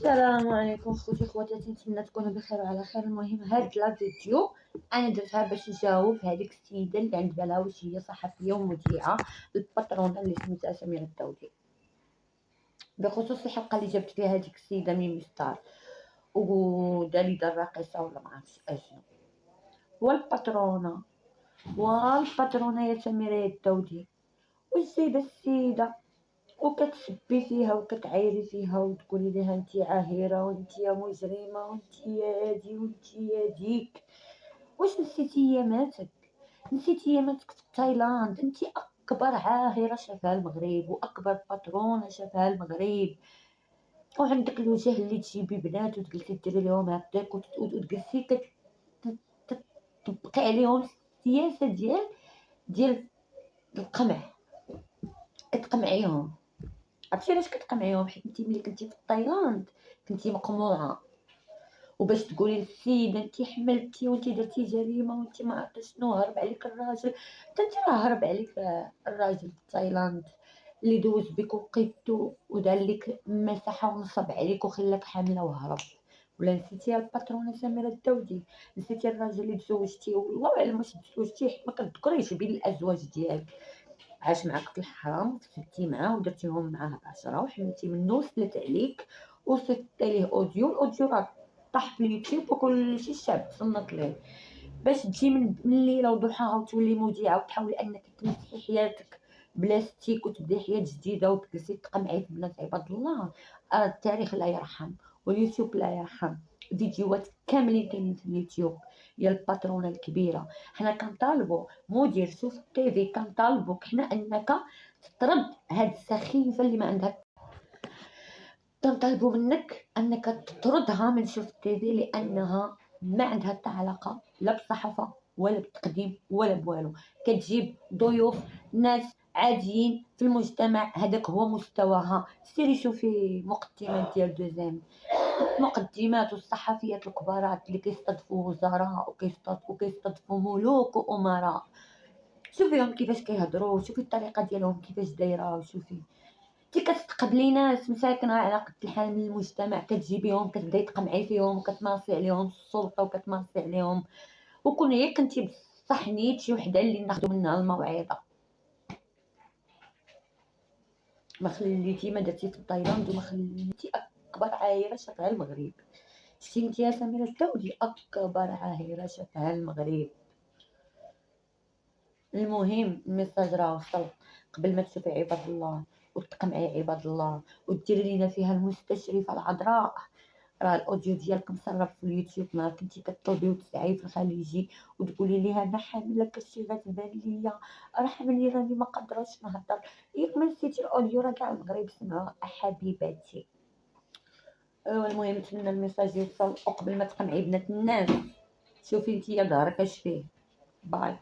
السلام عليكم خوتي خواتاتي، نتمنى تكونوا بخير وعلى خير. المهم هاد لا فيديو انا درتها باش نجاوب هذيك السيده اللي عند بالها واش هي صحفيه ومذيعه، الباترونه اللي سميتها سميره الداودي، بخصوص الحلقه اللي جابت فيها هذيك السيده ميمي ستار وداليدا الراقصه ولا ما عرفتش اشنو. والباترونه يا سميره الداودي، واش جايبه السيده وكتسبي فيها وكتعايري فيها وتقولي لها انتي عاهره وانتي يا مجرمه وانتي يا هادي وانتي يا ديك. واش نسيتي ياماتك في تايلاند؟ انتي اكبر عاهره شافها المغرب واكبر باترونه شافها المغرب، وعندك الوجه اللي تجيبي بنات وتجلسي ديري لهم هكاك وتجلسي تطبقي عليهم السياسه ديال القمع، كتقمعيهم. عرفتي علاش كتقمعيهم؟ حيت انتي ملي كنتي في تايلاند كنتي مقموعه، وباش تقولي للسيده انتي حملتي وانتي درتي جريمه وانتي ما عرفت شنو، هرب عليك الراجل. حتى انتي راه هرب عليك الراجل في تايلاند اللي دوز بك وقيدتو ودار لك مساحه ونصب عليك وخلاك حامله وهرب. ولا نسيتي الباترونه سميره الداودي؟ نسيتي الراجل اللي تزوجتيه والله اعلم واش تزوجتيه حيت ما كتذكريش بين الازواج ديالك، عاش معاك في الحرام وفسدتي معاه ودرتيهم معاه 10 وحملتي منه وسلت عليك وصيفطتي ليه الاوديو راه طاح في اليوتيوب وكلشي الشعب تصنت ليه. باش تجي من الليله وضحاها وتولي مذيعه وتحاولي انك تمسحي حياتك بلاستيك وتبداي حياه جديده وتجلسي تقمعي في بنات عباد الله، التاريخ لا يرحم واليوتيوب لا يرحم. فيديوهات كاملين كاينين في اليوتيوب يا الباترونه الكبيره. حنا كنطالبوا مدير شوف التيفي، كنطالبوك حنا انك تطرد هاد السخيفه اللي ما عندها، كنطالبوا منك انك تطردها من شوف التيفي لانها ما عندها حتى علاقه لا بالصحافه ولا بالتقديم ولا بوالو. كتجيب ضيوف ناس عاديين في المجتمع، هذاك هو مستواها. سيري شوفي مقدمات ديال دوزيام، مقدمات والصحفيات الكبارات اللي كيستضيفوا وزراء وكيستضيفوا ملوك وامراء، شوفيهم كيفاش كيهضروا، شوفي الطريقه ديالهم كيفاش دايره، شوفي انت كتقبلي ناس مساكنه على قد الحال من المجتمع كتجيبيهم كتبداي تقمعي فيهم وكتمارسي عليهم السلطه وكتمارسي عليهم. وكون هي كنتي بصح نيت شي وحده اللي ناخذ منها الموعظه. ما خليتي ما درتي في تايلاند وما خليتي اكبر عايره شافها المغرب. شتي انت يا سميره الداودي اكبر عاهره شافها المغرب. المهم الميساج راه وصل. قبل ما تشوفي عباد الله وتقمعي عباد الله وديري لينا فيها المستشرفه العذراء، راه الاوديو ديالك مسرب في اليوتيوب. ما كنتي كطلبي وتسعي في الخليجي وتقولي ليها انا حامله كلشي غتبان ليا، راه حامل راني ما قادراش نهضر. ياك ما نسيتي الاوديو راه كاع المغرب سمعوه حبيباتي. المهم نتمنى الميساج يوصل، وقبل ما تقمعي بنات الناس شوفي نتيا ظهرك اش فيه. باي.